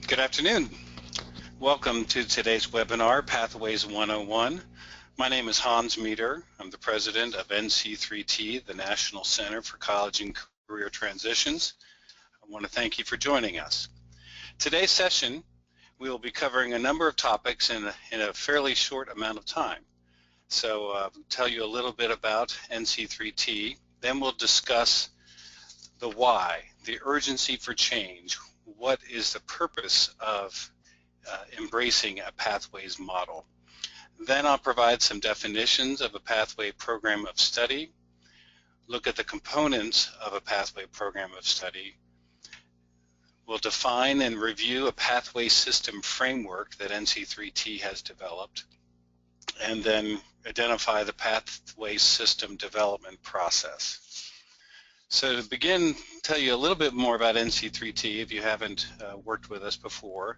Good afternoon. Welcome to today's webinar, Pathways 101. My name is Hans Meeder. I'm the president of NC3T, the National Center for College and Career Transitions. I want to thank you for joining us. Today's session, we will be covering a number of topics in a fairly short amount of time. So I'll tell you a little bit about NC3T, then we'll discuss the why, the urgency for change. What is the purpose of embracing a pathways model? Then I'll provide some definitions of a pathway program of study, look at the components of a pathway program of study. We'll define and review a pathway system framework that NC3T has developed, and then identify the pathway system development process. So to begin, tell you a little bit more about NC3T if you haven't worked with us before.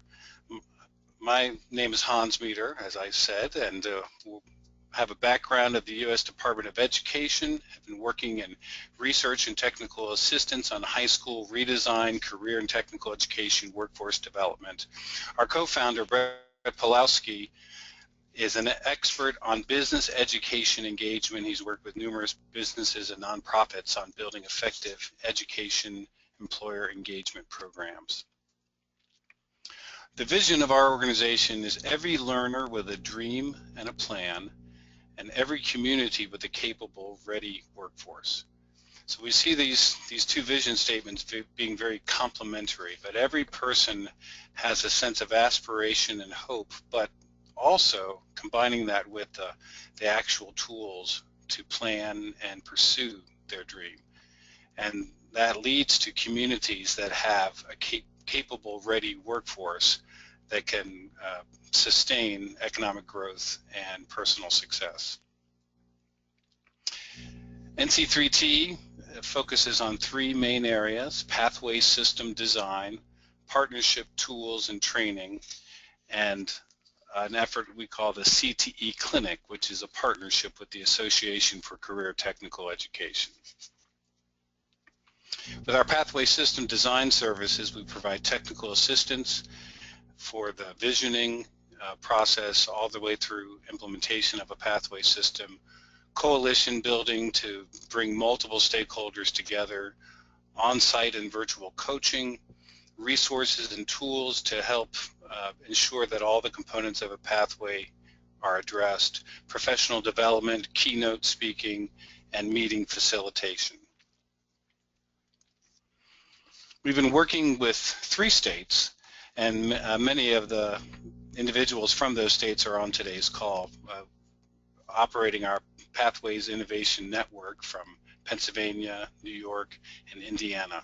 My name is Hans Meeder, as I said, and we'll have a background of the U.S. Department of Education. I've been working in research and technical assistance on high school redesign, career and technical education, workforce development. Our co-founder, Brett Pawlowski, is an expert on business education engagement. He's worked with numerous businesses and nonprofits on building effective education employer engagement programs. The vision of our organization is every learner with a dream and a plan, and every community with a capable, ready workforce. So we see these two vision statements being very complementary, but every person has a sense of aspiration and hope, but also combining that with the actual tools to plan and pursue their dream. And that leads to communities that have a capable, ready workforce that can sustain economic growth and personal success. NC3T focuses on three main areas: pathway system design, partnership tools and training, and an effort we call the Cte Clinic, which is a partnership with the Association for Career Technical Education. With our pathway system design services, we provide technical assistance for the visioning process all the way through implementation of a pathway system, coalition building to bring multiple stakeholders together, on-site and virtual coaching, resources and tools to help ensure that all the components of a pathway are addressed, professional development, keynote speaking, and meeting facilitation. We've been working with 3 states, and many of the individuals from those states are on today's call, operating our Pathways Innovation Network from Pennsylvania, New York, and Indiana.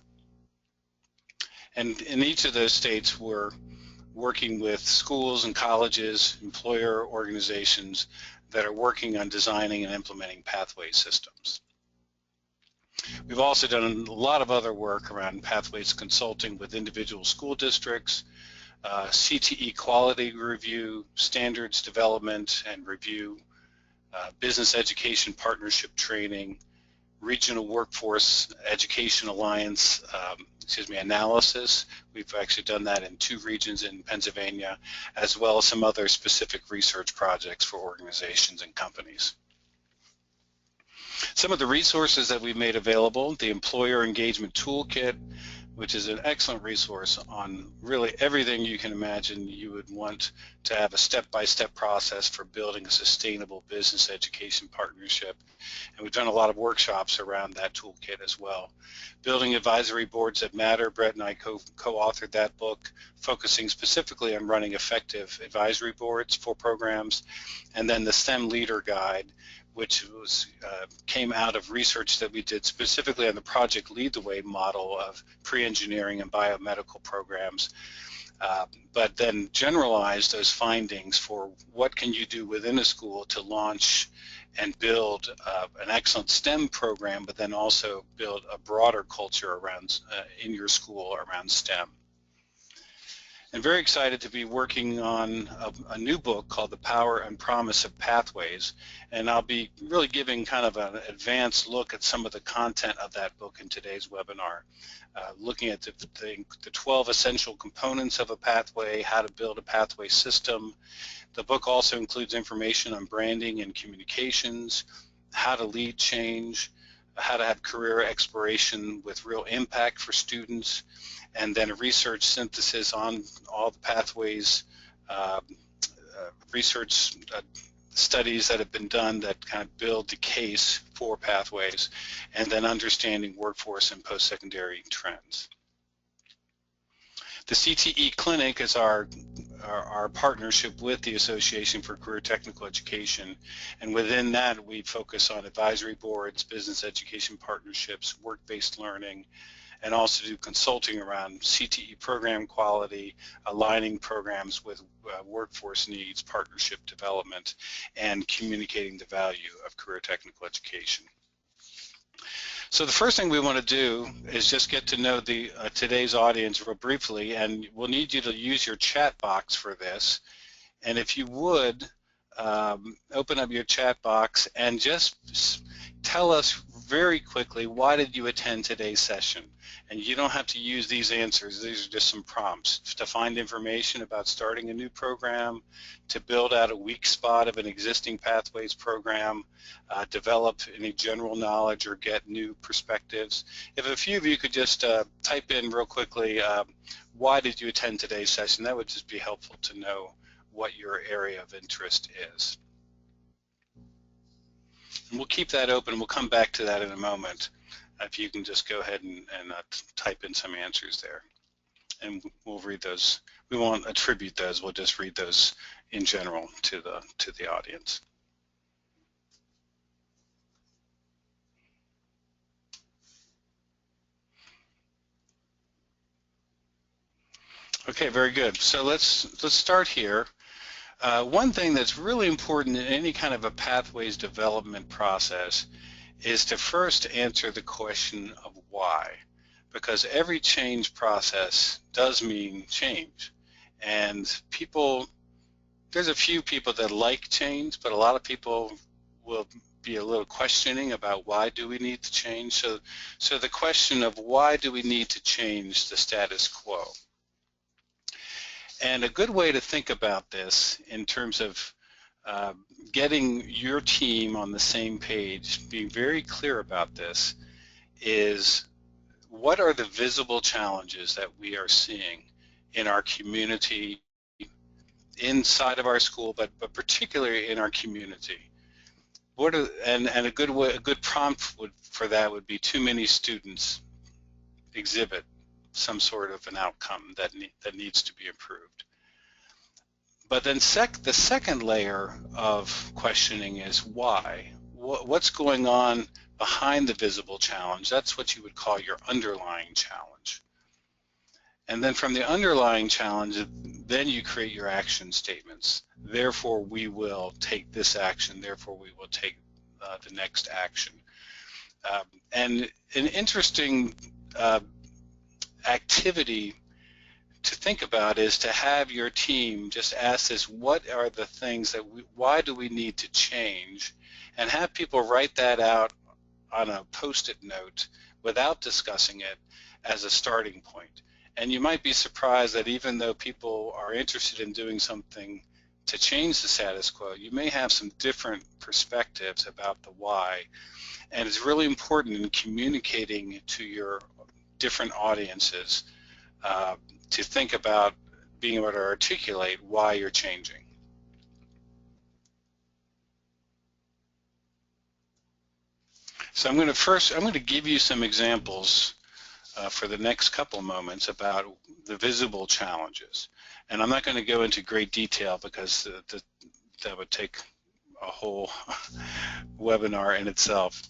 And in each of those states, we're working with schools and colleges, employer organizations that are working on designing and implementing pathway systems. We've also done a lot of other work around pathways consulting with individual school districts, CTE quality review, standards development and review, business education partnership training, regional workforce education alliance analysis. We've actually done that in 2 regions in Pennsylvania, as well as some other specific research projects for organizations and companies. Some of the resources that we've made available: the Employer Engagement Toolkit, which is an excellent resource on really everything you can imagine you would want to have a step-by-step process for building a sustainable business education partnership. And we've done a lot of workshops around that toolkit as well. Building Advisory Boards That Matter, Brett and I co-authored that book, focusing specifically on running effective advisory boards for programs. And then the STEM Leader Guide, which came out of research that we did specifically on the Project Lead the Way model of pre-engineering and biomedical programs, but then generalized those findings for what can you do within a school to launch and build an excellent STEM program, but then also build a broader culture around in your school around STEM. And very excited to be working on a new book called The Power and Promise of Pathways. And I'll be really giving kind of an advanced look at some of the content of that book in today's webinar, looking at the 12 essential components of a pathway, how to build a pathway system. The book also includes information on branding and communications, how to lead change, how to have career exploration with real impact for students, and then a research synthesis on all the pathways, research studies that have been done that kind of build the case for pathways, and then understanding workforce and post-secondary trends. The Cte Clinic is our partnership with the Association for Career Technical Education, and within that we focus on advisory boards, business education partnerships, work-based learning, and also do consulting around CTE program quality, aligning programs with workforce needs, partnership development, and communicating the value of career technical education. So the first thing we want to do is just get to know the today's audience real briefly, and we'll need you to use your chat box for this. And if you would, open up your chat box and just tell us very quickly, why did you attend today's session? And you don't have to use these answers. These are just some prompts to find information about starting a new program, to build out a weak spot of an existing pathways program, develop any general knowledge or get new perspectives. If a few of you could just type in real quickly, why did you attend today's session? That would just be helpful to know what your area of interest is. And we'll keep that open. We'll come back to that in a moment. If you can just go ahead and type in some answers there. And we'll read those. We won't attribute those. We'll just read those in general to the audience. Okay, very good. So let's start here. One thing that's really important in any kind of a pathways development process is to first answer the question of why, because every change process does mean change. And there's a few people that like change, but a lot of people will be a little questioning about why do we need to change. So the question of why do we need to change the status quo? And a good way to think about this in terms of getting your team on the same page, being very clear about this, is what are the visible challenges that we are seeing in our community, inside of our school, but particularly in our community. And a good prompt for that would be too many students exhibit some sort of an outcome that needs to be improved. But then the second layer of questioning is why. What's going on behind the visible challenge? That's what you would call your underlying challenge. And then from the underlying challenge, then you create your action statements. Therefore, we will take this action. Therefore, we will take the next action. And an interesting activity to think about is to have your team just ask this: what are the things that why do we need to change? And have people write that out on a post-it note without discussing it as a starting point. And you might be surprised that even though people are interested in doing something to change the status quo, you may have some different perspectives about the why. And it's really important in communicating to your different audiences to think about being able to articulate why you're changing. So I'm going to give you some examples for the next couple moments about the visible challenges. And I'm not going to go into great detail because that would take a whole webinar in itself.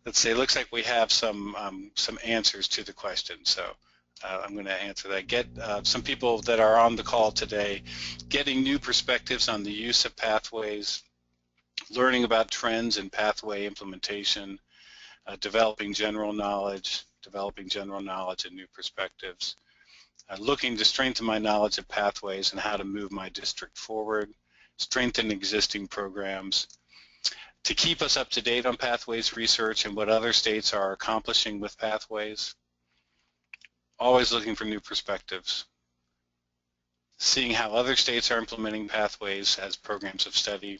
Let's say it looks like we have some answers to the question. So I'm going to answer that. Get some people that are on the call today, getting new perspectives on the use of pathways, learning about trends in pathway implementation, developing general knowledge and new perspectives, looking to strengthen my knowledge of pathways and how to move my district forward, strengthen existing programs, to keep us up to date on pathways research and what other states are accomplishing with pathways, always looking for new perspectives, seeing how other states are implementing pathways as programs of study,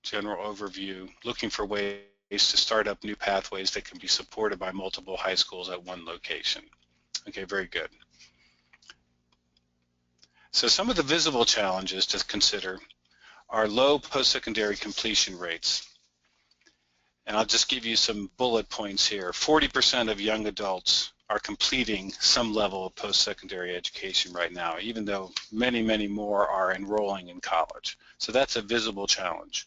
general overview, looking for ways to start up new pathways that can be supported by multiple high schools at one location. Okay, very good. So some of the visible challenges to consider are low post-secondary completion rates. And I'll just give you some bullet points here. 40% of young adults are completing some level of post-secondary education right now, even though many, many more are enrolling in college. So that's a visible challenge.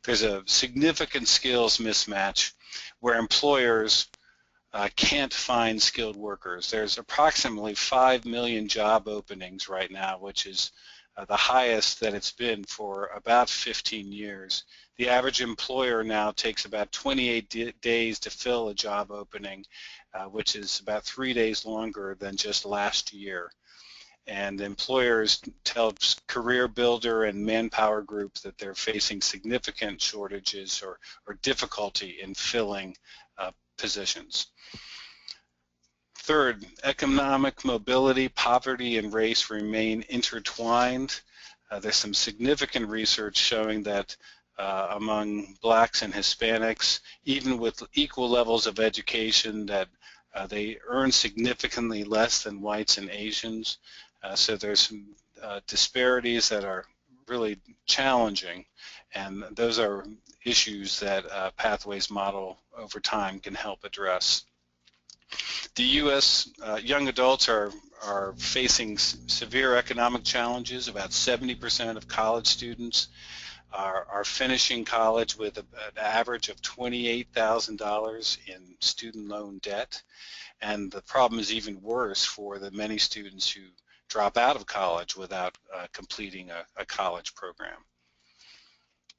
There's a significant skills mismatch where employers can't find skilled workers. There's approximately 5 million job openings right now, which is the highest that it's been for about 15 years. The average employer now takes about 28 days to fill a job opening, which is about 3 days longer than just last year. And employers tell Career Builder and Manpower Group that they're facing significant shortages or difficulty in filling positions. Third, economic mobility, poverty, and race remain intertwined. There's some significant research showing that among blacks and Hispanics, even with equal levels of education, that they earn significantly less than whites and Asians. So there's some disparities that are really challenging, and those are issues that Pathways model over time can help address. The U.S. Young adults are facing severe economic challenges. About 70% of college students are finishing college with an average of $28,000 in student loan debt, and the problem is even worse for the many students who drop out of college without completing a college program.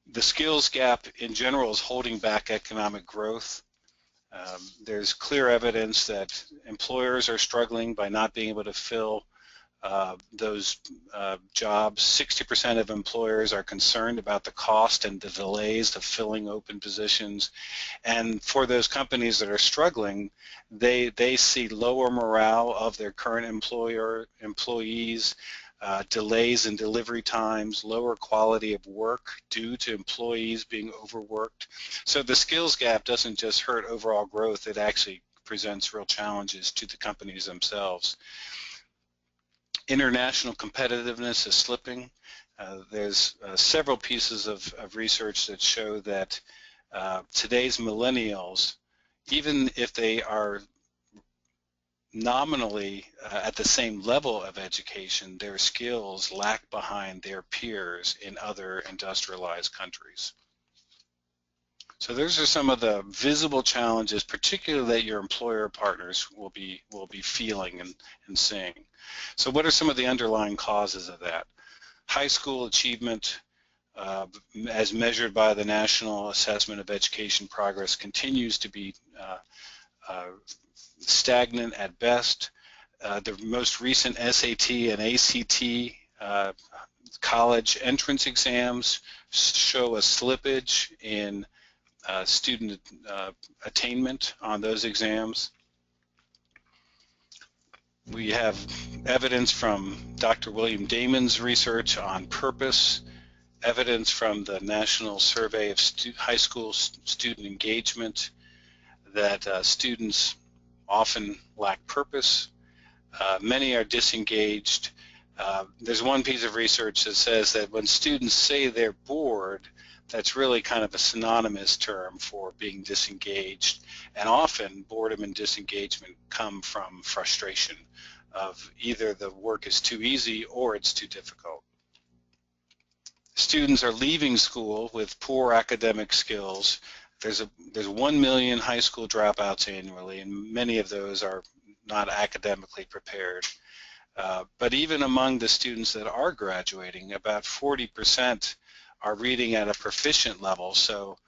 The skills gap in general is holding back economic growth. There's clear evidence that employers are struggling by not being able to fill those jobs. 60% of employers are concerned about the cost and the delays of filling open positions. And for those companies that are struggling, they see lower morale of their current employees, delays in delivery times, lower quality of work due to employees being overworked. So the skills gap doesn't just hurt overall growth, it actually presents real challenges to the companies themselves. International competitiveness is slipping. There's several pieces of research that show that today's millennials, even if they are nominally at the same level of education, their skills lag behind their peers in other industrialized countries. So those are some of the visible challenges, particularly that your employer partners will be feeling and seeing. So what are some of the underlying causes of that? High school achievement, as measured by the National Assessment of Education Progress, continues to be stagnant at best. The most recent SAT and ACT college entrance exams show a slippage in student attainment on those exams. We have evidence from Dr. William Damon's research on purpose, evidence from the National Survey of High School Student Engagement that students often lack purpose. Many are disengaged. There's one piece of research that says that when students say they're bored, that's really kind of a synonymous term for being disengaged, and often boredom and disengagement come from frustration of either the work is too easy or it's too difficult. Students are leaving school with poor academic skills. There's 1 million high school dropouts annually, and many of those are not academically prepared. But even among the students that are graduating, about 40% are reading at a proficient level, so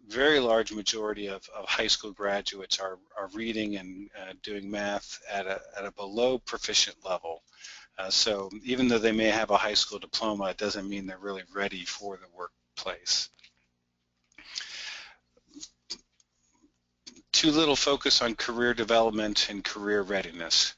very large majority of high school graduates are reading and doing math at a below proficient level. So even though they may have a high school diploma, it doesn't mean they're really ready for the workplace. Too little focus on career development and career readiness.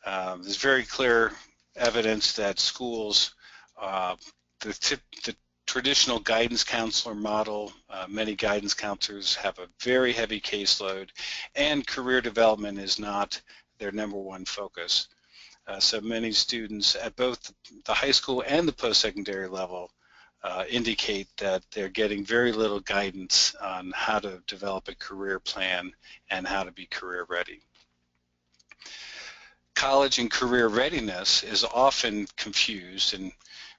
There's very clear evidence that schools, the traditional guidance counselor model, many guidance counselors have a very heavy caseload, and career development is not their #1 focus. So many students at both the high school and the post-secondary level indicate that they're getting very little guidance on how to develop a career plan and how to be career ready. College and career readiness is often confused, and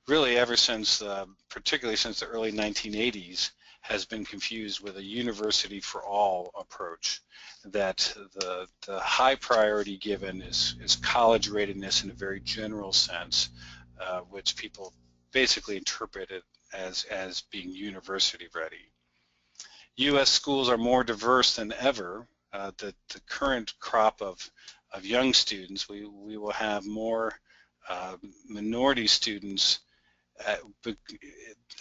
really ever since, particularly since the early 1980s, has been confused with a university for all approach, that the high priority given is college readiness in a very general sense, which people basically interpret it as being university ready. U.S. schools are more diverse than ever. The current crop of young students, we will have more minority students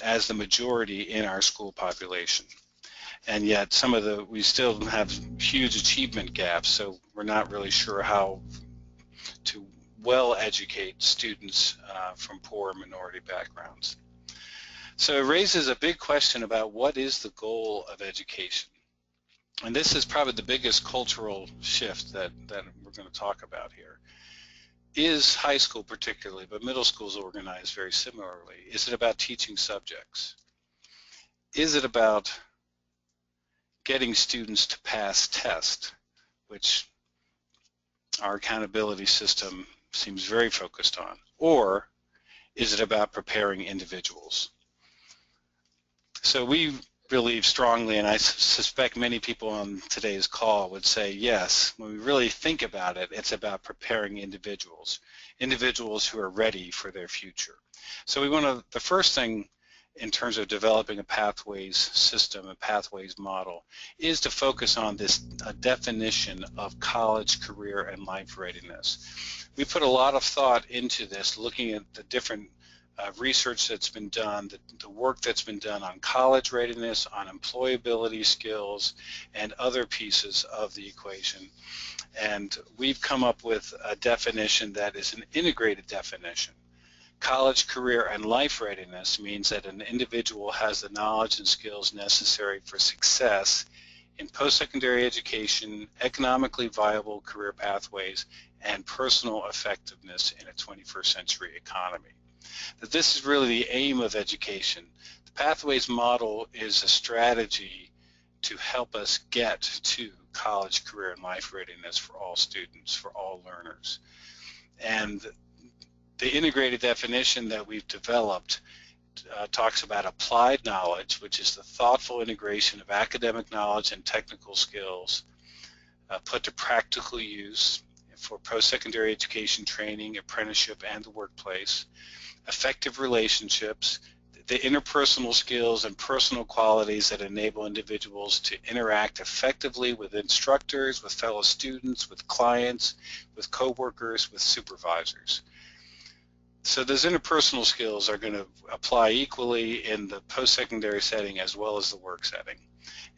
as the majority in our school population. And yet we still have huge achievement gaps, so we're not really sure how to well educate students from poor minority backgrounds. So it raises a big question about what is the goal of education. And this is probably the biggest cultural shift that we're going to talk about here. Is high school particularly, but middle school is organized very similarly, is it about teaching subjects? Is it about getting students to pass tests, which our accountability system seems very focused on? Or is it about preparing individuals? So we believe strongly, and I suspect many people on today's call would say yes, when we really think about it, it's about preparing individuals who are ready for their future. So the first thing in terms of developing a pathways system, a pathways model, is to focus on this definition of college, career, and life readiness. We put a lot of thought into this, looking at the different research that's been done, the work that's been done on college readiness, on employability skills, and other pieces of the equation. And we've come up with a definition that is an integrated definition. College, career, and life readiness means that an individual has the knowledge and skills necessary for success in post-secondary education, economically viable career pathways, and personal effectiveness in a 21st century economy. That this is really the aim of education. The Pathways model is a strategy to help us get to college, career, and life readiness for all students, for all learners. And the integrated definition that we've developed talks about applied knowledge, which is the thoughtful integration of academic knowledge and technical skills put to practical use for post-secondary education, training, apprenticeship, and the workplace. Effective relationships, the interpersonal skills and personal qualities that enable individuals to interact effectively with instructors, with fellow students, with clients, with coworkers, with supervisors. So those interpersonal skills are going to apply equally in the post-secondary setting as well as the work setting.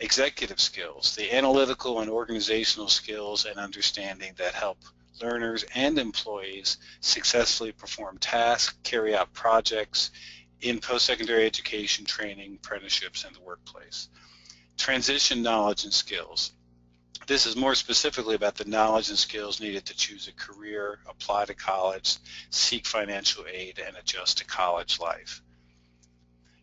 Executive skills, the analytical and organizational skills and understanding that help learners and employees successfully perform tasks, carry out projects in post-secondary education, training, apprenticeships, and the workplace. Transition knowledge and skills. This is more specifically about the knowledge and skills needed to choose a career, apply to college, seek financial aid, and adjust to college life.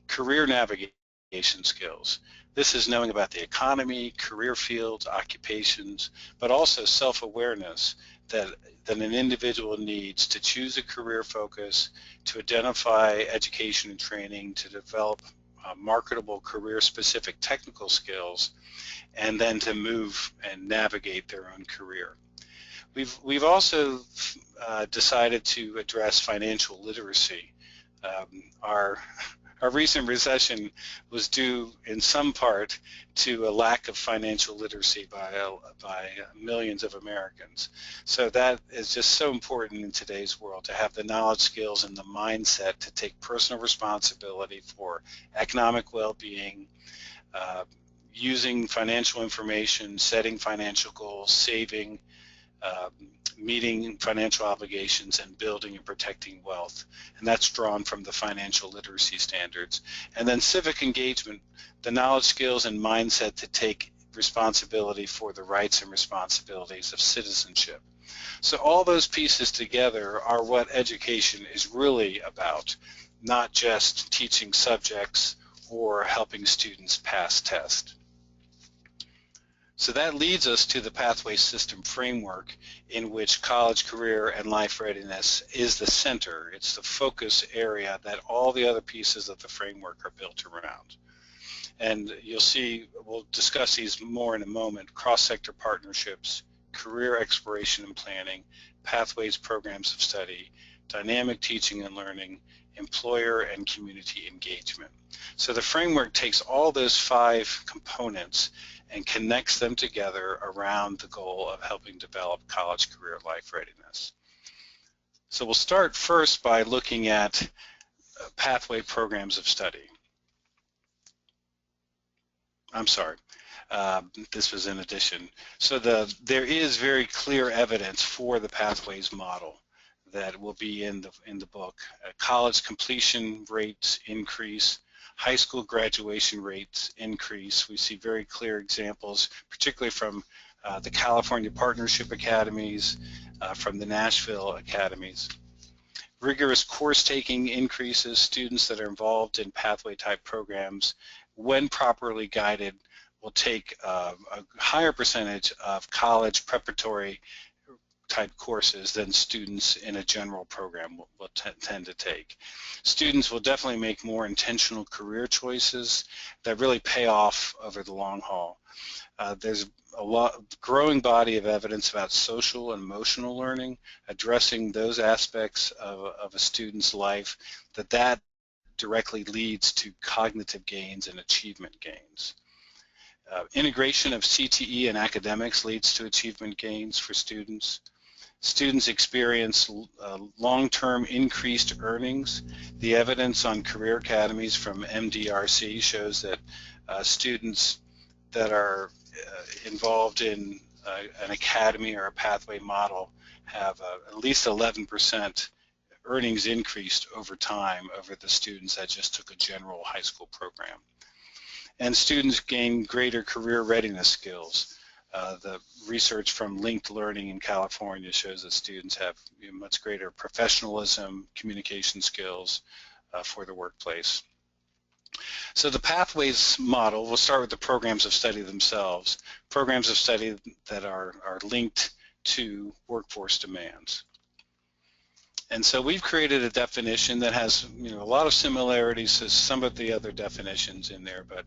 Career navigation skills. This is knowing about the economy, career fields, occupations, but also self-awareness that an individual needs to choose a career focus, to identify education and training, to develop marketable career-specific technical skills, and then to move and navigate their own career. We've also decided to address financial literacy. Our our recent recession was due in some part to a lack of financial literacy by millions of Americans. So that is just so important in today's world, to have the knowledge, skills, and the mindset to take personal responsibility for economic well-being, using financial information, setting financial goals, saving, meeting financial obligations, and building and protecting wealth. And that's drawn from the financial literacy standards. And then civic engagement, the knowledge, skills, and mindset to take responsibility for the rights and responsibilities of citizenship. So all those pieces together are what education is really about, not just teaching subjects or helping students pass tests. So that leads us to the pathway system framework, in which college, career, and life readiness is the center. It's the focus area that all the other pieces of the framework are built around. And you'll see, we'll discuss these more in a moment: cross-sector partnerships, career exploration and planning, pathways programs of study, dynamic teaching and learning, employer and community engagement. So the framework takes all those 5 components and connects them together around the goal of helping develop college, career, life readiness. So we'll start first by looking at pathway programs of study. I'm sorry, this was in addition. So there is very clear evidence for the pathways model that will be in the book. College completion rates increase, high school graduation rates increase. We see very clear examples, particularly from the California Partnership Academies, from the Nashville Academies. Rigorous course taking increases. Students that are involved in pathway type programs, when properly guided, will take a higher percentage of college preparatory type courses than students in a general program will tend to take. Students will definitely make more intentional career choices that really pay off over the long haul. There's a growing body of evidence about social and emotional learning, addressing those aspects of a student's life that directly leads to cognitive gains and achievement gains. Integration of CTE and academics leads to achievement gains for students. Students experience long-term increased earnings. The evidence on career academies from MDRC shows that students that are involved in an academy or a pathway model have at least 11% earnings increased over time over the students that just took a general high school program. And students gain greater career readiness skills. The research from Linked Learning in California shows that students have much greater professionalism, communication skills for the workplace. So the pathways model, we'll start with the programs of study themselves. Programs of study that are linked to workforce demands. And so we've created a definition that has a lot of similarities to some of the other definitions in there, but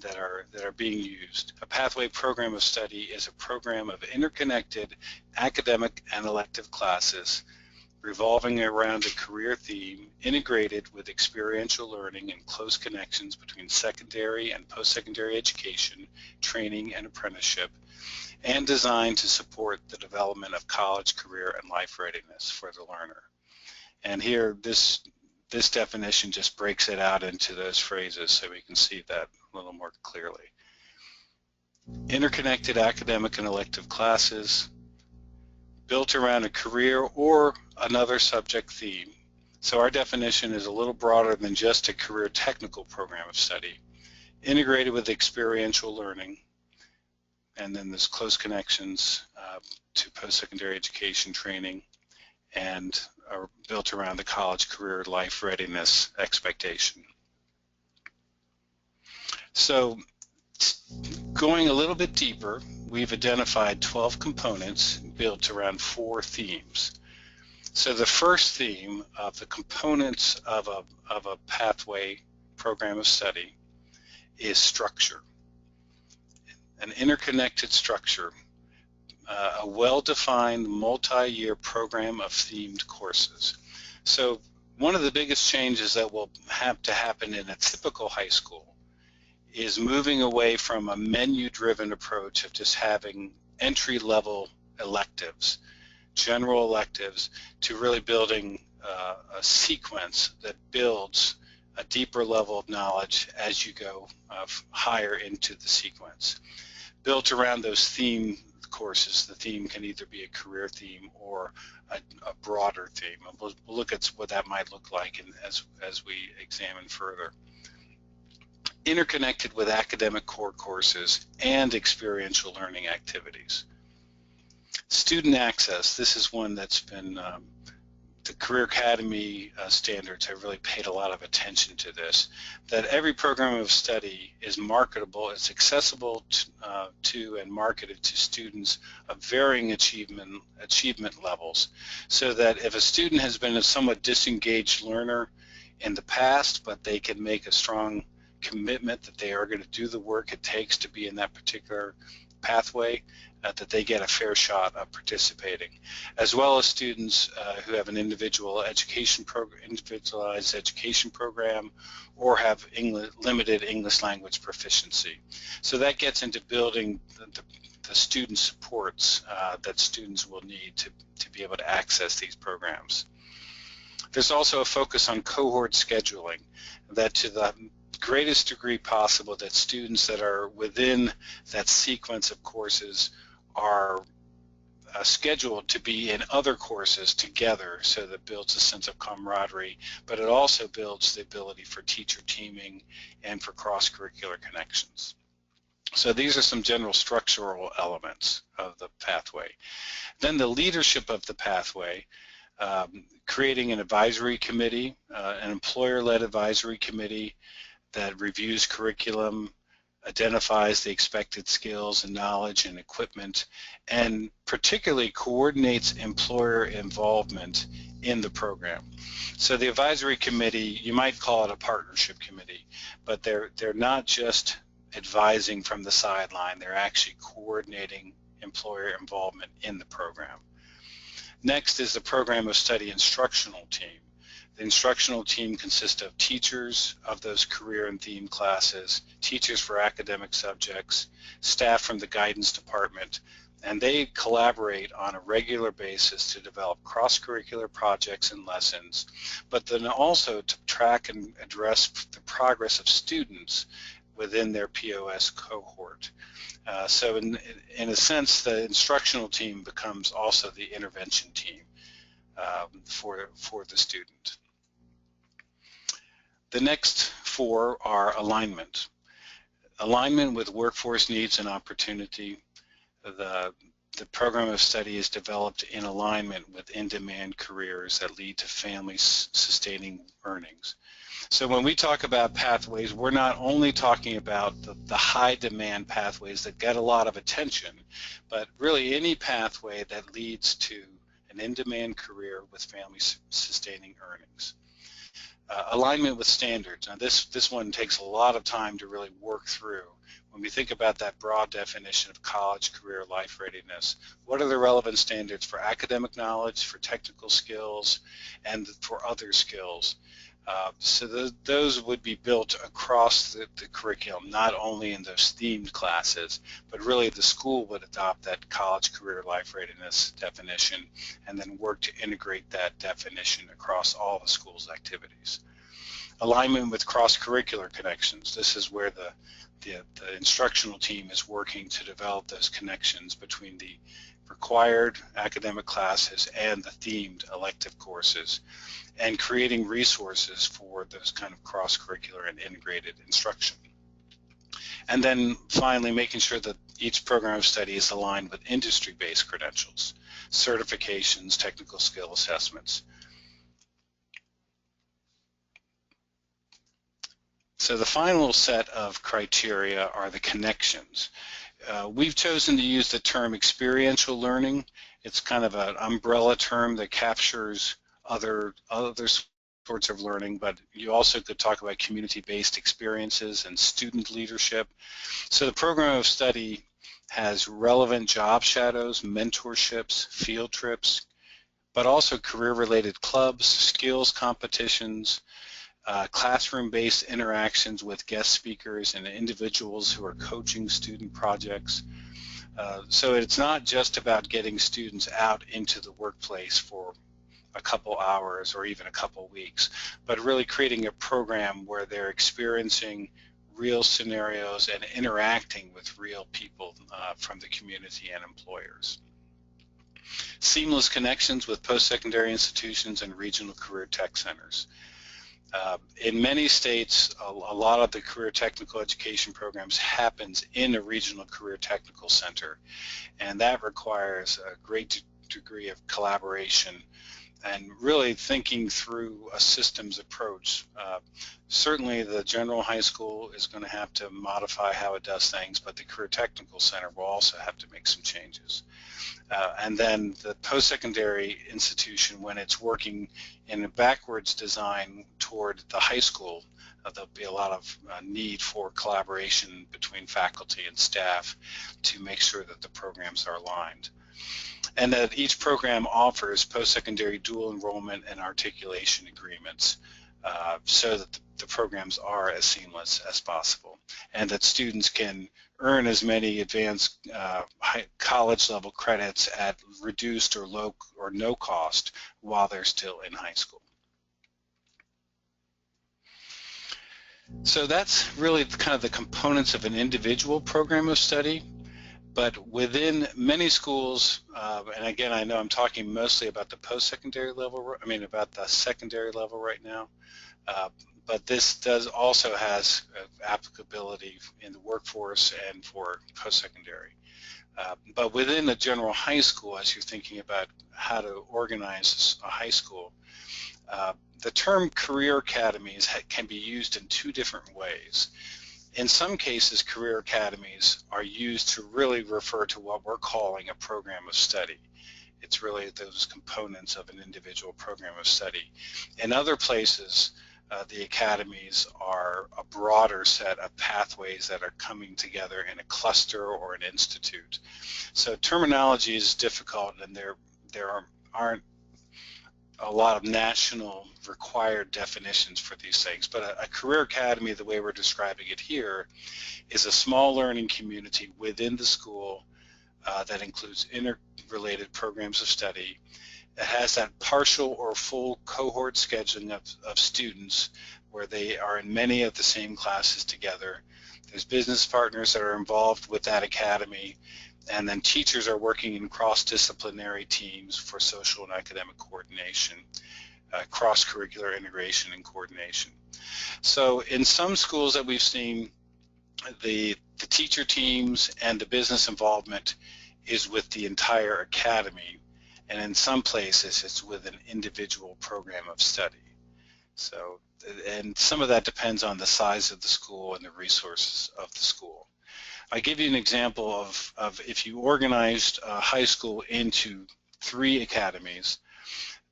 that are being used. A pathway program of study is a program of interconnected academic and elective classes revolving around a career theme, integrated with experiential learning and close connections between secondary and post-secondary education, training, and apprenticeship, and designed to support the development of college, career, and life readiness for the learner. And here, this definition just breaks it out into those phrases so we can see that a little more clearly. Interconnected academic and elective classes built around a career or another subject theme. So our definition is a little broader than just a career technical program of study. Integrated with experiential learning, and then there's close connections to post-secondary education training, and are built around the college, career, life readiness expectation. So going a little bit deeper, we've identified 12 components built around 4 themes. So the first theme of the components of a pathway program of study is structure. An interconnected structure, a well-defined multi-year program of themed courses. So One of the biggest changes that will have to happen in a typical high school is moving away from a menu-driven approach of just having entry-level electives, general electives, to really building a sequence that builds a deeper level of knowledge as you go higher into the sequence. Built around those theme courses. The theme can either be a career theme or a broader theme. We'll look at what that might look like as we examine further. Interconnected with academic core courses and experiential learning activities. Student access, this is one that's been, the Career Academy standards have really paid a lot of attention to this, that every program of study is marketable, it's accessible to and marketed to students of varying achievement levels, so that if a student has been a somewhat disengaged learner in the past, but they can make a strong commitment that they are going to do the work it takes to be in that particular pathway, that they get a fair shot of participating, as well as students who have an individualized education program or have limited English language proficiency. So that gets into building the student supports that students will need to be able to access these programs. There's also a focus on cohort scheduling, that to the greatest degree possible that students that are within that sequence of courses are scheduled to be in other courses together, so that builds a sense of camaraderie, but it also builds the ability for teacher teaming and for cross-curricular connections. So these are some general structural elements of the pathway. Then the leadership of the pathway, creating an advisory committee, an employer-led advisory committee that reviews curriculum, identifies the expected skills and knowledge and equipment, and particularly coordinates employer involvement in the program. So the advisory committee, you might call it a partnership committee, but they're not just advising from the sideline, they're actually coordinating employer involvement in the program. Next is the program of study instructional team. The instructional team consists of teachers of those career and theme classes, teachers for academic subjects, staff from the guidance department, and they collaborate on a regular basis to develop cross-curricular projects and lessons, but then also to track and address the progress of students within their POS cohort. So in a sense, the instructional team becomes also the intervention team for the student. The next four are alignment. Alignment with workforce needs and opportunity. The program of study is developed in alignment with in-demand careers that lead to family-sustaining earnings. So when we talk about pathways, we're not only talking about the high-demand pathways that get a lot of attention, but really any pathway that leads to an in-demand career with family-sustaining earnings. Alignment with standards. Now this one takes a lot of time to really work through. When we think about that broad definition of college, career, life readiness, what are the relevant standards for academic knowledge, for technical skills, and for other skills? So those would be built across the curriculum, not only in those themed classes, but really the school would adopt that college, career, life readiness definition and then work to integrate that definition across all the school's activities. Alignment with cross-curricular connections. This is where the instructional team is working to develop those connections between the required academic classes and the themed elective courses, and creating resources for those kind of cross-curricular and integrated instruction. And then finally, making sure that each program of study is aligned with industry-based credentials, certifications, technical skill assessments. So the final set of criteria are the connections. We've chosen to use the term experiential learning. It's kind of an umbrella term that captures other sorts of learning, but you also could talk about community-based experiences and student leadership. So the program of study has relevant job shadows, mentorships, field trips, but also career-related clubs, skills competitions, classroom-based interactions with guest speakers and individuals who are coaching student projects. So it's not just about getting students out into the workplace for a couple hours or even a couple weeks, but really creating a program where they're experiencing real scenarios and interacting with real people from the community and employers. Seamless connections with post-secondary institutions and regional career tech centers. In many states, a lot of the career technical education programs happens in a regional career technical center, and that requires a great degree of collaboration and really thinking through a systems approach. Certainly the general high school is going to have to modify how it does things, but the career technical center will also have to make some changes. And then the post-secondary institution, when it's working in a backwards design toward the high school, there'll be a lot of need for collaboration between faculty and staff to make sure that the programs are aligned. And that each program offers post-secondary dual enrollment and articulation agreements so that the programs are as seamless as possible, and that students can earn as many advanced college level credits at reduced or low or no cost while they're still in high school. So that's really kind of the components of an individual program of study. But within many schools, and again, I know I'm talking mostly about the post-secondary level, about the secondary level right now, but this does also has applicability in the workforce and for post-secondary. But within the general high school, as you're thinking about how to organize a high school, the term career academies can be used in two different ways. In some cases, career academies are used to really refer to what we're calling a program of study. It's really those components of an individual program of study. In other places, the academies are a broader set of pathways that are coming together in a cluster or an institute. So terminology is difficult, and there aren't a lot of national required definitions for these things, but a career academy, the way we're describing it here, is a small learning community within the school that includes interrelated programs of study. It has that partial or full cohort scheduling of students where they are in many of the same classes together. There's business partners that are involved with that academy, and then teachers are working in cross-disciplinary teams for social and academic coordination, cross-curricular integration and coordination. So in some schools that we've seen, the teacher teams and the business involvement is with the entire academy, and in some places it's with an individual program of study. So, and some of that depends on the size of the school and the resources of the school. I give you an example of if you organized a high school into 3 academies,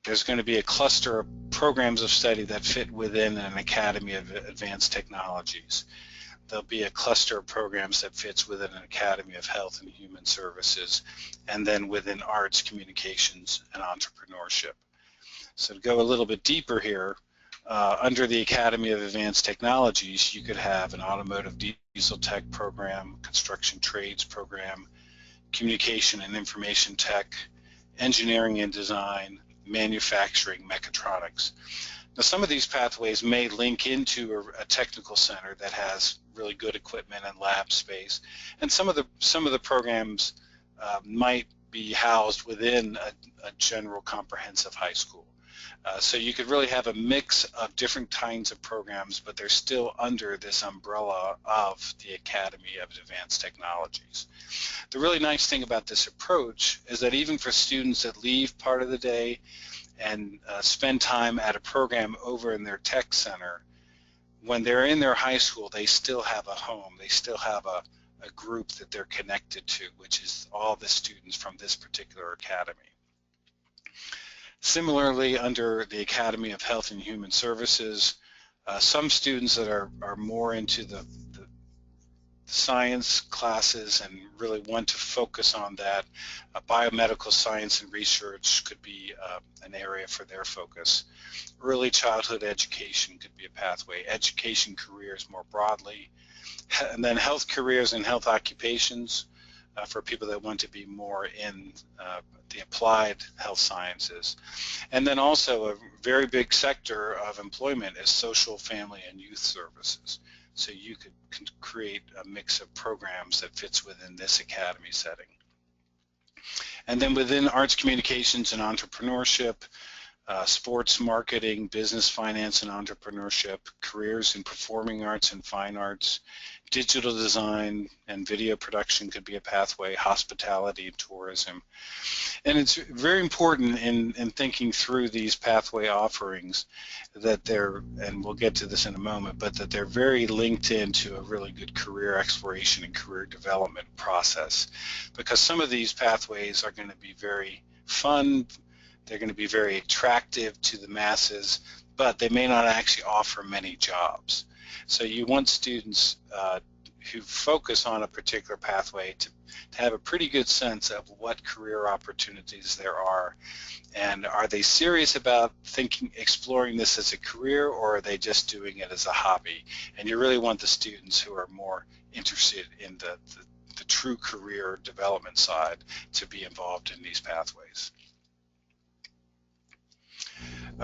there's going to be a cluster of programs of study that fit within an Academy of Advanced Technologies. There'll be a cluster of programs that fits within an Academy of Health and Human Services, and then within Arts, Communications, and Entrepreneurship. So to go a little bit deeper here, under the Academy of Advanced Technologies, you could have an automotive diesel tech program, construction trades program, communication and information tech, engineering and design, manufacturing, mechatronics. Now, some of these pathways may link into a technical center that has really good equipment and lab space, and some of the programs might be housed within a general comprehensive high school. So you could really have a mix of different kinds of programs, but they're still under this umbrella of the Academy of Advanced Technologies. The really nice thing about this approach is that even for students that leave part of the day and spend time at a program over in their tech center, when they're in their high school, they still have a home. They still have a group that they're connected to, which is all the students from this particular academy. Similarly, under the Academy of Health and Human Services, some students that are more into the science classes and really want to focus on that, biomedical science and research could be an area for their focus. Early childhood education could be a pathway. Education careers more broadly. And then health careers and health occupations for people that want to be more in the applied health sciences. And then also a very big sector of employment is social, family, and youth services. So you could create a mix of programs that fits within this academy setting. And then within arts communications and entrepreneurship, sports marketing, business finance and entrepreneurship, careers in performing arts and fine arts, digital design and video production could be a pathway, hospitality and tourism. And it's very important in thinking through these pathway offerings that they're, and we'll get to this in a moment, but that they're very linked into a really good career exploration and career development process, because some of these pathways are going to be very fun, they're going to be very attractive to the masses, but they may not actually offer many jobs. So you want students who focus on a particular pathway to have a pretty good sense of what career opportunities there are, and are they serious about exploring this as a career, or are they just doing it as a hobby? And you really want the students who are more interested in the true career development side to be involved in these pathways.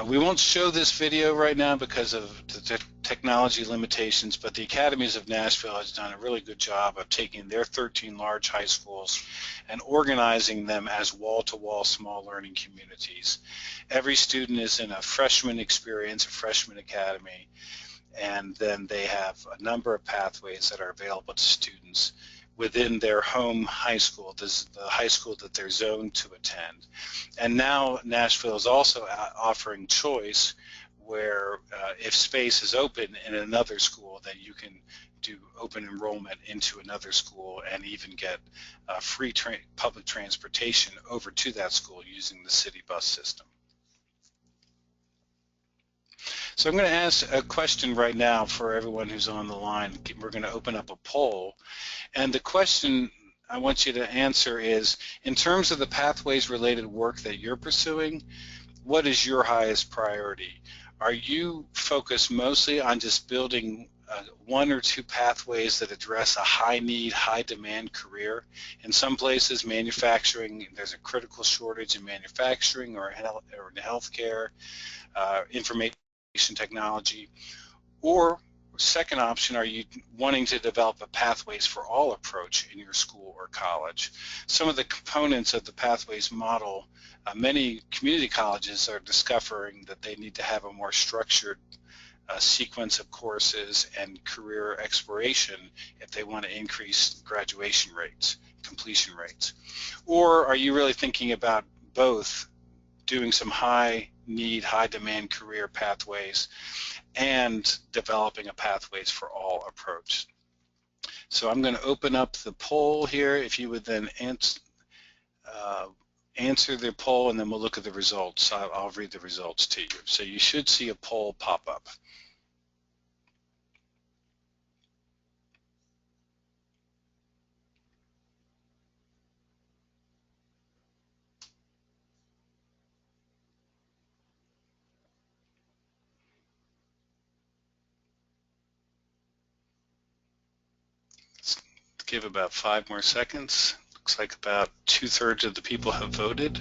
We won't show this video right now because of the technology limitations, but the Academies of Nashville has done a really good job of taking their 13 large high schools and organizing them as wall-to-wall small learning communities. Every student is in a freshman experience, a freshman academy, and then they have a number of pathways that are available to students within their home high school, the high school that they're zoned to attend. And now Nashville is also offering choice, where if space is open in another school, then you can do open enrollment into another school and even get free public transportation over to that school using the city bus system. So I'm going to ask a question right now for everyone who's on the line. We're going to open up a poll, and the question I want you to answer is, in terms of the pathways related work that you're pursuing, what is your highest priority? Are you focused mostly on just building one or two pathways that address a high need, high demand career? In some places, manufacturing, there's a critical shortage in manufacturing or in healthcare, information technology. Or second option, are you wanting to develop a pathways for all approach in your school or college? Some of the components of the pathways model, many community colleges are discovering that they need to have a more structured sequence of courses and career exploration if they want to increase graduation rates, completion rates. Or are you really thinking about both, doing some high need, high demand career pathways and developing a pathways for all approach? So I'm going to open up the poll here. If you would then answer the poll, and then we'll look at the results. I'll read the results to you. So you should see a poll pop up. Give about 5 more seconds. Looks like about 2/3 of the people have voted.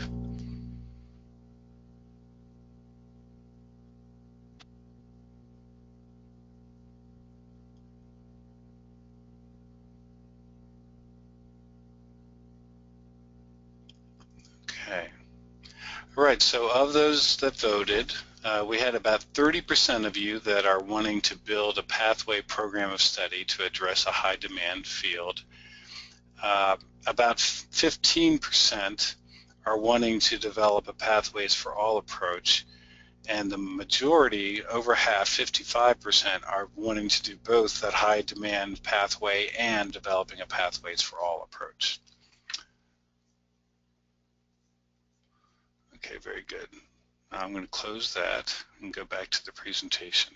Okay. All right, so of those that voted, we had about 30% of you that are wanting to build a pathway program of study to address a high demand field. About 15% are wanting to develop a pathways for all approach, and the majority, over half, 55%, are wanting to do both that high demand pathway and developing a pathways for all approach. Okay, very good. Now I'm going to close that and go back to the presentation.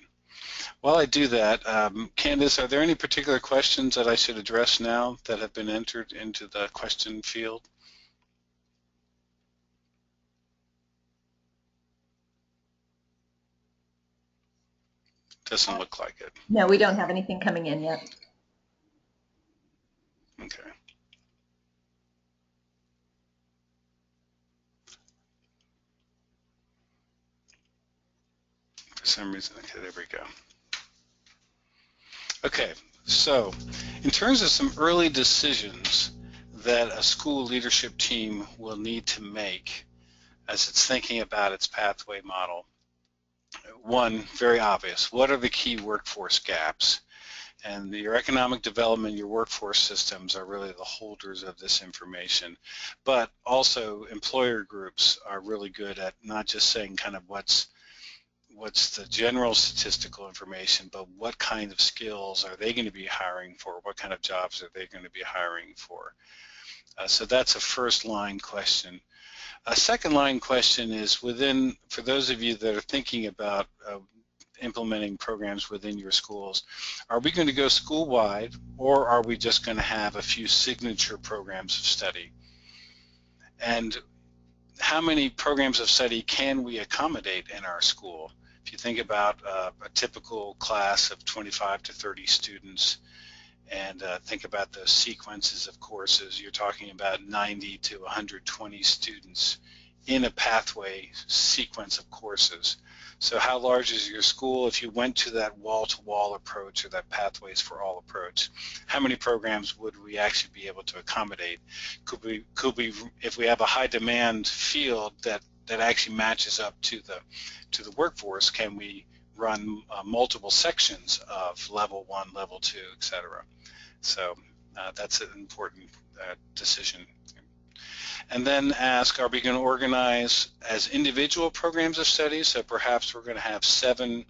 While I do that, Candace, are there any particular questions that I should address now that have been entered into the question field? Doesn't look like it. No, we don't have anything coming in yet. Okay. For some reason, okay, there we go. Okay, so in terms of some early decisions that a school leadership team will need to make as it's thinking about its pathway model, one, very obvious, what are the key workforce gaps? And your economic development, your workforce systems are really the holders of this information. But also employer groups are really good at not just saying kind of what's the general statistical information, but what kind of skills are they going to be hiring for? What kind of jobs are they going to be hiring for? So that's a first line question. A second line question is for those of you that are thinking about implementing programs within your schools, are we going to go school-wide, or are we just going to have a few signature programs of study? And how many programs of study can we accommodate in our school? If you think about a typical class of 25 to 30 students, and think about those sequences of courses, you're talking about 90 to 120 students in a pathway sequence of courses. So how large is your school? If you went to that wall-to-wall approach or that pathways for all approach, how many programs would we actually be able to accommodate? Could we, if we have a high demand field that actually matches up to the workforce, can we run multiple sections of level 1, level 2, etc.? So that's an important decision. And then ask, are we going to organize as individual programs of study? So perhaps we're going to have 7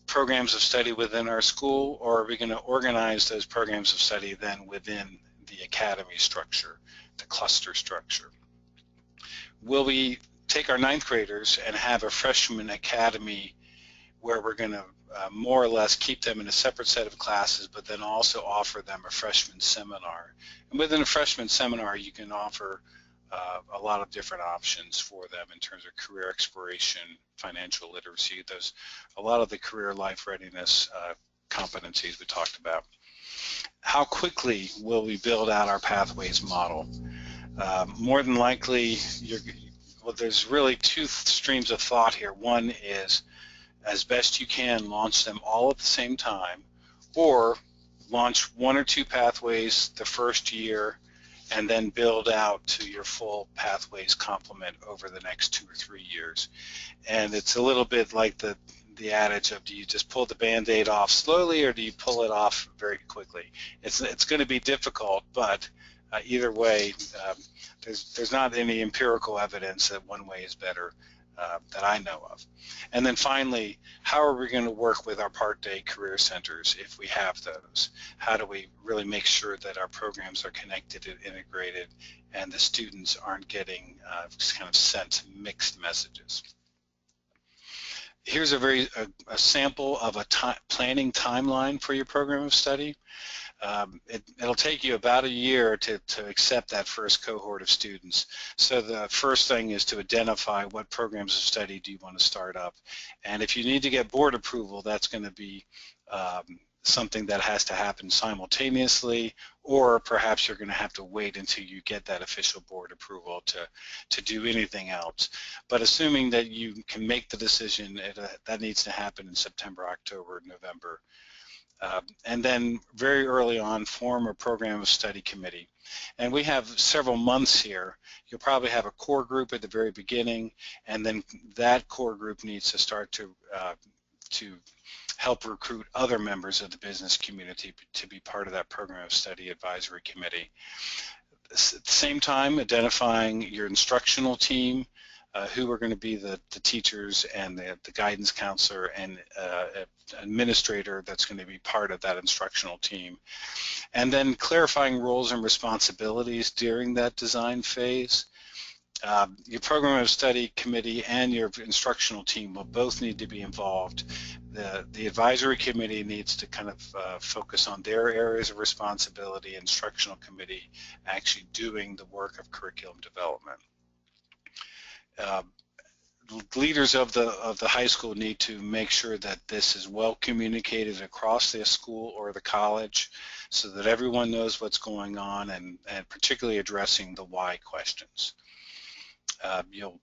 programs of study within our school, or are we going to organize those programs of study then within the academy structure, the cluster structure? Will we take our 9th graders and have a freshman academy where we're going to more or less keep them in a separate set of classes, but then also offer them a freshman seminar? And within a freshman seminar, you can offer a lot of different options for them in terms of career exploration, financial literacy, a lot of the career life readiness competencies we talked about. How quickly will we build out our pathways model? More than likely, there's really 2 streams of thought here. One is, as best you can, launch them all at the same time, or launch 1 or 2 pathways the first year and then build out to your full pathways complement over the next 2 or 3 years. And it's a little bit like the adage of, do you just pull the Band-Aid off slowly, or do you pull it off very quickly? It's going to be difficult, but either way, there's not any empirical evidence that one way is better that I know of. And then finally, how are we going to work with our part-day career centers if we have those? How do we really make sure that our programs are connected and integrated and the students aren't getting kind of sent mixed messages? Here's a sample of a planning timeline for your program of study. It'll take you about a year to accept that first cohort of students. So the first thing is to identify what programs of study do you want to start up. And if you need to get board approval, that's going to be something that has to happen simultaneously, or perhaps you're going to have to wait until you get that official board approval to do anything else. But assuming that you can make the decision, that needs to happen in September, October, November. And then very early on, form a program of study committee. And we have several months here. You'll probably have a core group at the very beginning, and then that core group needs to start to help recruit other members of the business community to be part of that program of study advisory committee. At the same time, identifying your instructional team, who are going to be the teachers and the guidance counselor and administrator that's going to be part of that instructional team. And then clarifying roles and responsibilities during that design phase. Your program of study committee and your instructional team will both need to be involved The advisory committee needs to kind of focus on their areas of responsibility, instructional committee actually doing the work of curriculum development. Leaders of the high school need to make sure that this is well communicated across the school or the college so that everyone knows what's going on, and particularly addressing the why questions. You'll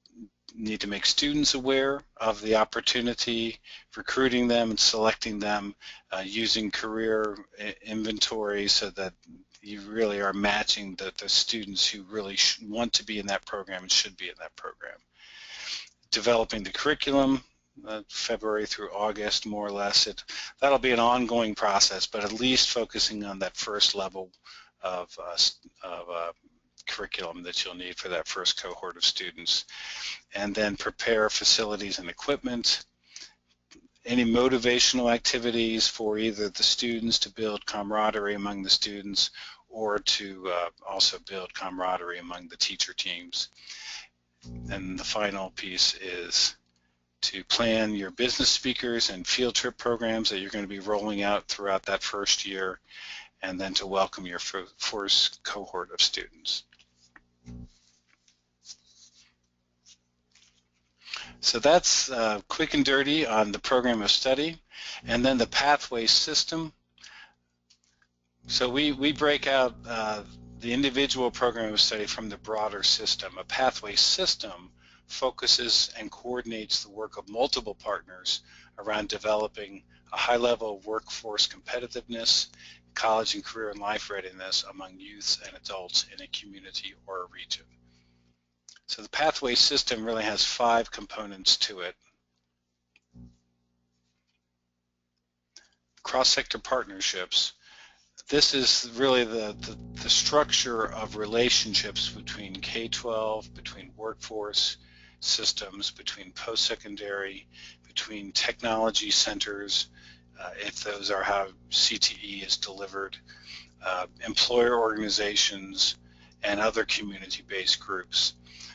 need to make students aware of the opportunity, recruiting them and selecting them using career inventory so that you really are matching the students who really want to be in that program and should be in that program. Developing the curriculum, February through August, more or less. That'll be an ongoing process, but at least focusing on that first level of curriculum that you'll need for that first cohort of students. And then prepare facilities and equipment, any motivational activities for either the students to build camaraderie among the students or to also build camaraderie among the teacher teams. And the final piece is to plan your business speakers and field trip programs that you're going to be rolling out throughout that first year, and then to welcome your first cohort of students. So that's quick and dirty on the program of study. And then the pathway system. So we break out the individual program of study from the broader system. A pathway system focuses and coordinates the work of multiple partners around developing a high level of workforce competitiveness, college and career and life readiness among youths and adults in a community or a region. So the pathway system really has 5 components to it. Cross-sector partnerships. This is really the structure of relationships between K-12, between workforce systems, between post-secondary, between technology centers, if those are how CTE is delivered, employer organizations, and other community-based groups.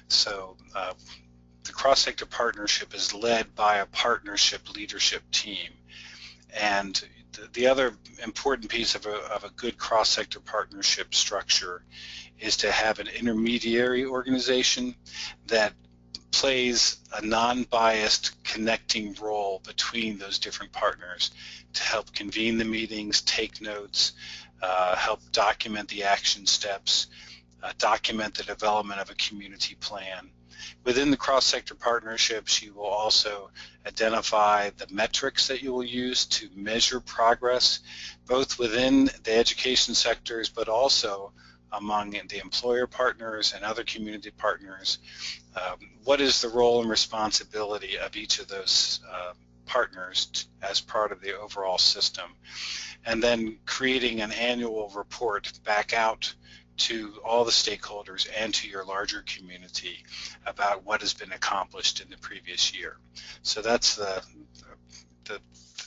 So the cross-sector partnership is led by a partnership leadership team. And the other important piece of a good cross-sector partnership structure is to have an intermediary organization that plays a non-biased connecting role between those different partners to help convene the meetings, take notes, help document the action steps, document the development of a community plan. Within the cross-sector partnerships, you will also identify the metrics that you will use to measure progress, both within the education sectors, but also among the employer partners and other community partners. What is the role and responsibility of each of those partners as part of the overall system? And then creating an annual report back out to all the stakeholders and to your larger community about what has been accomplished in the previous year. So that's the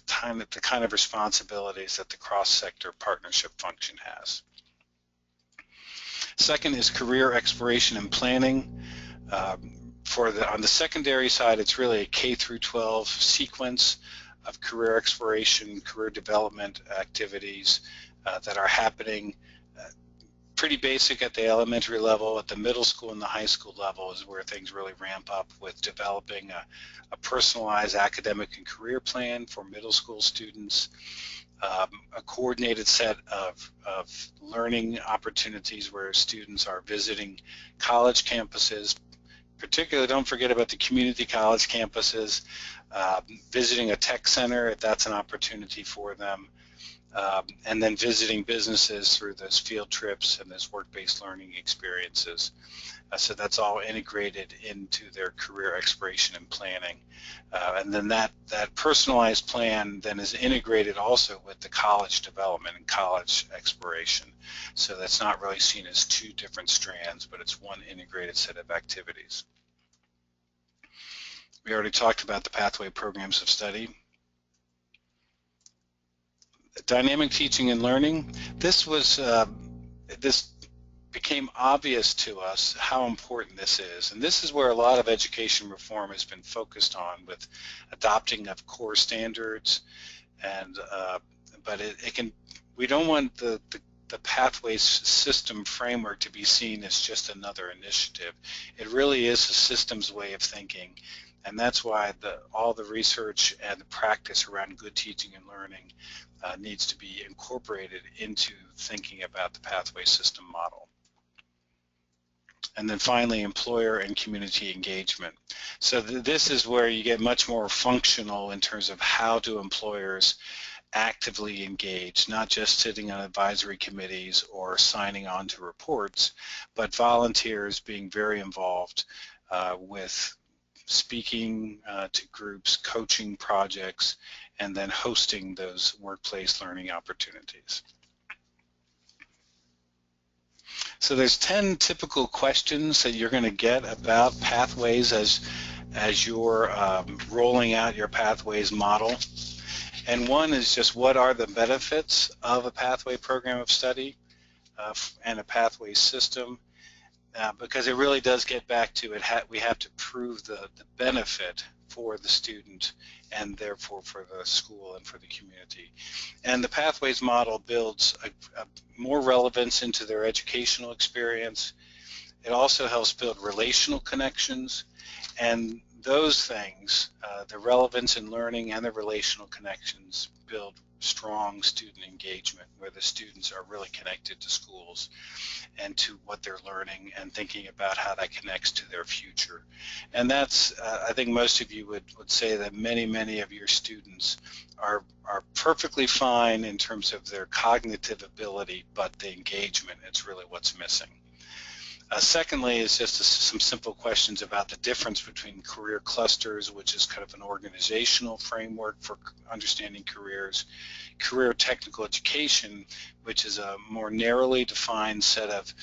kind of responsibilities that the cross-sector partnership function has. Second is career exploration and planning. On the secondary side, it's really a K through 12 sequence of career exploration, career development activities that are happening. Pretty basic at the elementary level. At the middle school and the high school level is where things really ramp up with developing a personalized academic and career plan for middle school students, a coordinated set of learning opportunities where students are visiting college campuses. Particularly, don't forget about the community college campuses, visiting a tech center if that's an opportunity for them, and then visiting businesses through those field trips and those work-based learning experiences. So that's all integrated into their career exploration and planning. And then that personalized plan then is integrated also with the college development and college exploration. So that's not really seen as 2 different strands, but it's one integrated set of activities. We already talked about the pathway programs of study. Dynamic teaching and learning. This became obvious to us how important this is. And this is where a lot of education reform has been focused on, with adopting of core standards. And but we don't want the pathways system framework to be seen as just another initiative. It really is a systems way of thinking, and that's why all the research and the practice around good teaching and learning needs to be incorporated into thinking about the pathway system model. And then finally, employer and community engagement. So this is where you get much more functional in terms of how do employers actively engage, not just sitting on advisory committees or signing on to reports, but volunteers being very involved with speaking to groups, coaching projects, and then hosting those workplace learning opportunities. So there's 10 typical questions that you're going to get about pathways as you're rolling out your pathways model. And one is just, what are the benefits of a pathway program of study and a pathway system? Because it really does get back to it. We have to prove the benefit for the student and therefore for the school and for the community. And the pathways model builds a more relevance into their educational experience. It also helps build relational connections, and those things, the relevance in learning and the relational connections, build strong student engagement where the students are really connected to schools and to what they're learning and thinking about how that connects to their future. And that's, I think most of you would say that many of your students are perfectly fine in terms of their cognitive ability, but the engagement, it's really what's missing. Secondly is just some simple questions about the difference between career clusters, which is kind of an organizational framework for understanding careers, career technical education, which is a more narrowly defined set of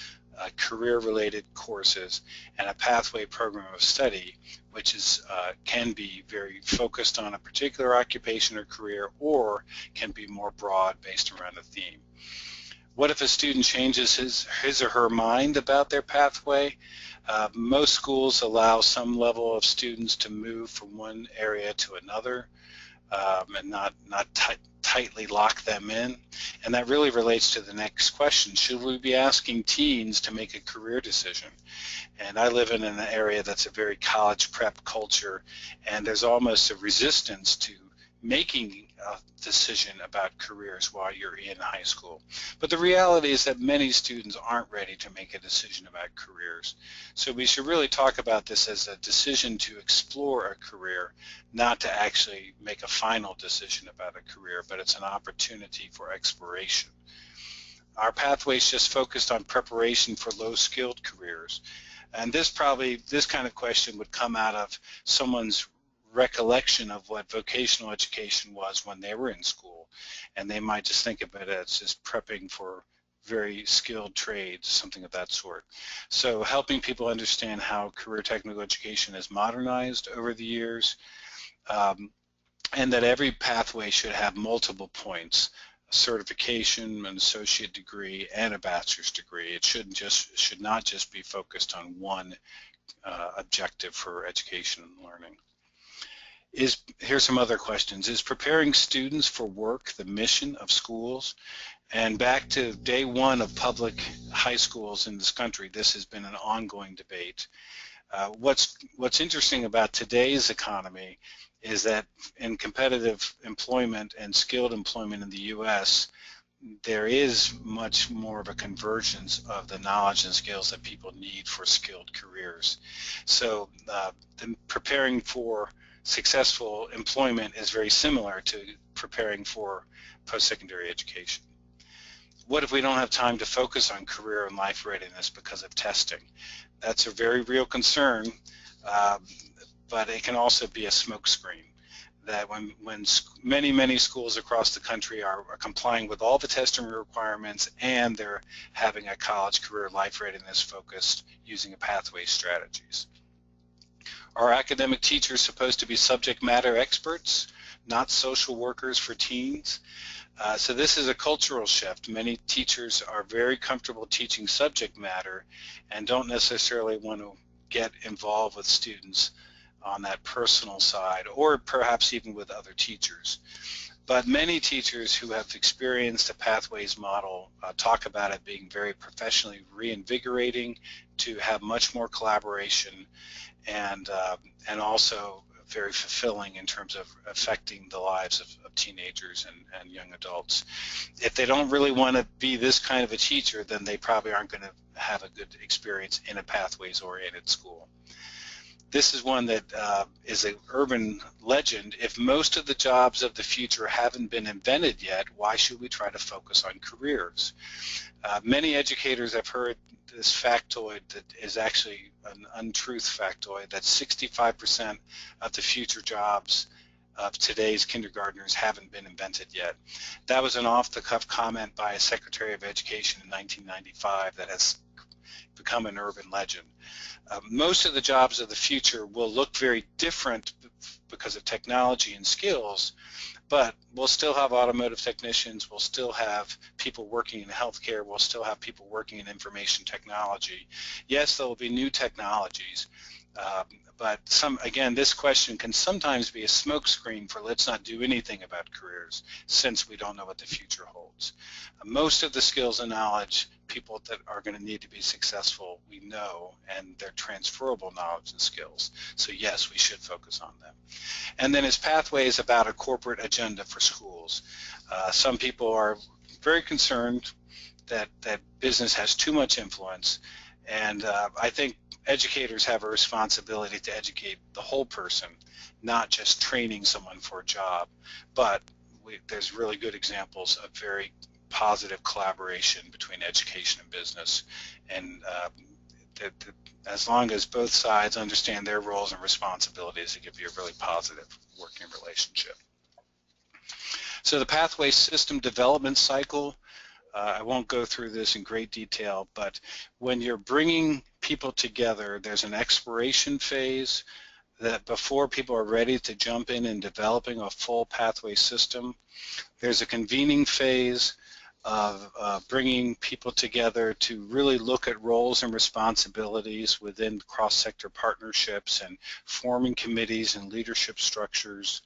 career-related courses, and a pathway program of study, which is can be very focused on a particular occupation or career, or can be more broad based around a theme. What if a student changes his or her mind about their pathway? Most schools allow some level of students to move from one area to another and not tightly lock them in. And that really relates to the next question. Should we be asking teens to make a career decision? And I live in an area that's a very college prep culture, and there's almost a resistance to making a decision about careers while you're in high school. But the reality is that many students aren't ready to make a decision about careers. So we should really talk about this as a decision to explore a career, not to actually make a final decision about a career, but it's an opportunity for exploration. Our pathways just focused on preparation for low-skilled careers. And this kind of question would come out of someone's recollection of what vocational education was when they were in school, and they might just think of it as just prepping for very skilled trades, something of that sort. So helping people understand how career technical education has modernized over the years, and that every pathway should have multiple points: a certification, an associate degree, and a bachelor's degree. It should not just be focused on one objective for education and learning. Here's some other questions. Is preparing students for work the mission of schools? And back to day one of public high schools in this country, this has been an ongoing debate. What's interesting about today's economy is that in competitive employment and skilled employment in the U.S., there is much more of a convergence of the knowledge and skills that people need for skilled careers. So preparing for successful employment is very similar to preparing for post-secondary education. What if we don't have time to focus on career and life readiness because of testing? That's a very real concern, but it can also be a smokescreen. That when many schools across the country are complying with all the testing requirements, and they're having a college career life readiness focused using a pathway strategies. Are academic teachers supposed to be subject matter experts, not social workers for teens? So this is a cultural shift. Many teachers are very comfortable teaching subject matter and don't necessarily want to get involved with students on that personal side, or perhaps even with other teachers. But many teachers who have experienced a pathways model talk about it being very professionally reinvigorating, to have much more collaboration, and also very fulfilling in terms of affecting the lives of teenagers and young adults. If they don't really want to be this kind of a teacher, then they probably aren't going to have a good experience in a pathways-oriented school. This is one that is an urban legend. If most of the jobs of the future haven't been invented yet, why should we try to focus on careers? Many educators have heard this factoid that is actually an untruth factoid, that 65% of the future jobs of today's kindergartners haven't been invented yet. That was an off-the-cuff comment by a Secretary of Education in 1995 that has become an urban legend. Most of the jobs of the future will look very different because of technology and skills, but we'll still have automotive technicians, we'll still have people working in healthcare, we'll still have people working in information technology. Yes, there will be new technologies, but again, this question can sometimes be a smokescreen for let's not do anything about careers, since we don't know what the future holds. Most of the skills and knowledge people that are going to need to be successful, we know, and they're transferable knowledge and skills. So yes, we should focus on them. And then is pathways about a corporate agenda for schools? Some people are very concerned that business has too much influence, and I think educators have a responsibility to educate the whole person, not just training someone for a job. But there's really good examples of very positive collaboration between education and business, and as long as both sides understand their roles and responsibilities, it can be a really positive working relationship. So the pathway system development cycle, I won't go through this in great detail, but when you're bringing people together, there's an exploration phase that before people are ready to jump in and developing a full pathway system. There's a convening phase of bringing people together to really look at roles and responsibilities within cross-sector partnerships and forming committees and leadership structures.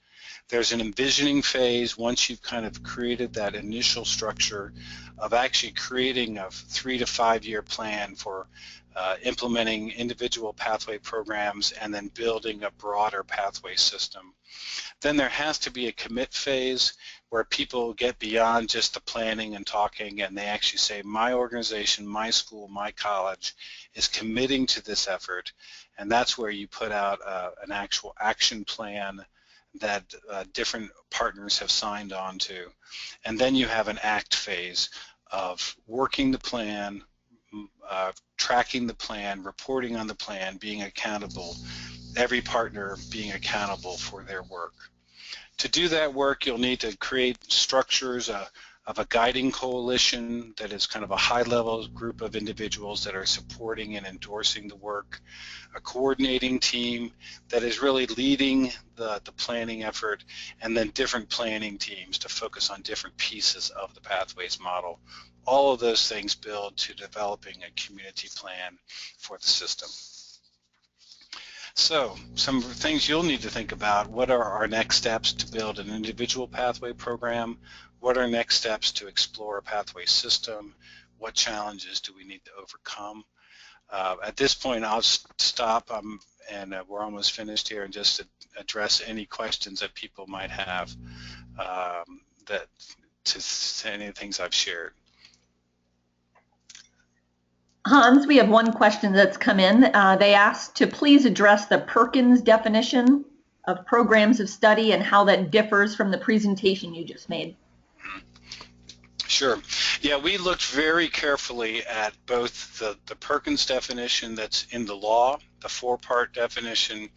There's an envisioning phase once you've kind of created that initial structure of actually creating a 3 to 5 year plan for implementing individual pathway programs and then building a broader pathway system. Then there has to be a commit phase where people get beyond just the planning and talking, and they actually say, my organization, my school, my college is committing to this effort, and that's where you put out an actual action plan that different partners have signed on to. And then you have an act phase of working the plan, tracking the plan, reporting on the plan, being accountable, every partner being accountable for their work. To do that work, you'll need to create structures of a guiding coalition that is kind of a high-level group of individuals that are supporting and endorsing the work, a coordinating team that is really leading the planning effort, and then different planning teams to focus on different pieces of the pathways model. All of those things build to developing a community plan for the system. So some things you'll need to think about: what are our next steps to build an individual pathway program? What are next steps to explore a pathway system? What challenges do we need to overcome? At this point, I'll stop, and we're almost finished here, and just to address any questions that people might have to any of the things I've shared. Hans, we have one question that's come in. They asked to please address the Perkins definition of programs of study and how that differs from the presentation you just made. Sure. Yeah, we looked very carefully at both the Perkins definition that's in the law, the 4-part definition,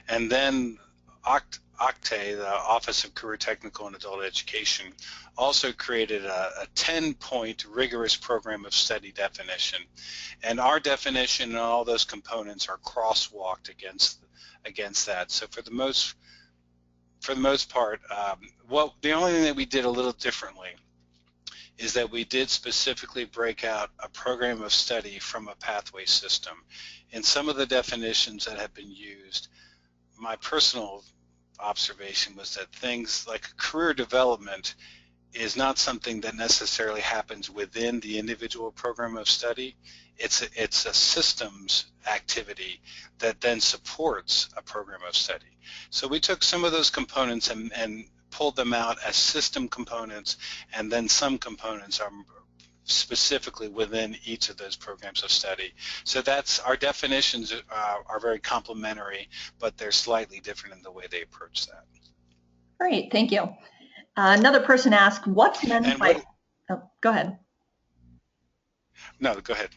and then Cte, the Office of Career Technical and Adult Education, also created a 10-point rigorous program of study definition. And our definition and all those components are crosswalked against that. So for the most for the most part, the only thing that we did a little differently is that we did specifically break out a program of study from a pathway system. In some of the definitions that have been used, my personal observation was that things like career development is not something that necessarily happens within the individual program of study. It's a systems activity that then supports a program of study. So we took some of those components and pulled them out as system components, and then some components are specifically within each of those programs of study. So that's, our definitions are very complementary, but they're slightly different in the way they approach that. Great, thank you. Another person asked, what's meant by... Oh, go ahead. No, go ahead.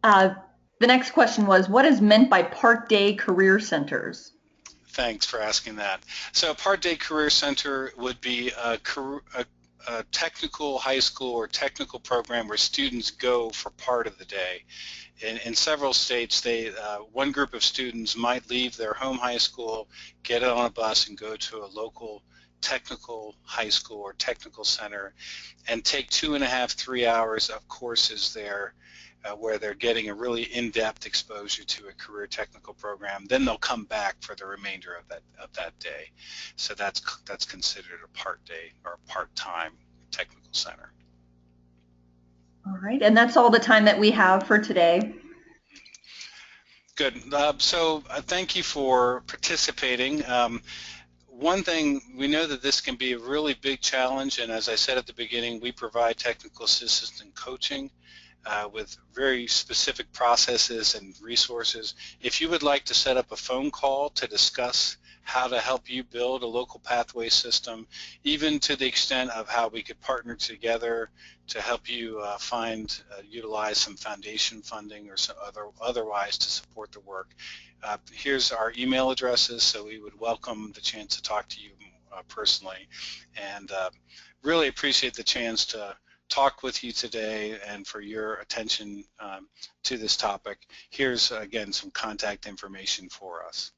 The next question was, what is meant by part-day career centers? Thanks for asking that. So a part-day career center would be a technical high school or technical program where students go for part of the day. In several states, one group of students might leave their home high school, get on a bus, and go to a local technical high school or technical center and take 2.5 to 3 hours of courses there where they're getting a really in-depth exposure to a career technical program. Then they'll come back for the remainder of that day. So that's considered a part-day or part-time technical center. All right, and that's all the time that we have for today. Good. So thank you for participating. One thing, we know that this can be a really big challenge, and as I said at the beginning, we provide technical assistance and coaching with very specific processes and resources. If you would like to set up a phone call to discuss how to help you build a local pathway system, even to the extent of how we could partner together to help you utilize some foundation funding or some otherwise to support the work. Here's our email addresses, so we would welcome the chance to talk to you personally, and really appreciate the chance to talk with you today and for your attention to this topic. Here's again some contact information for us.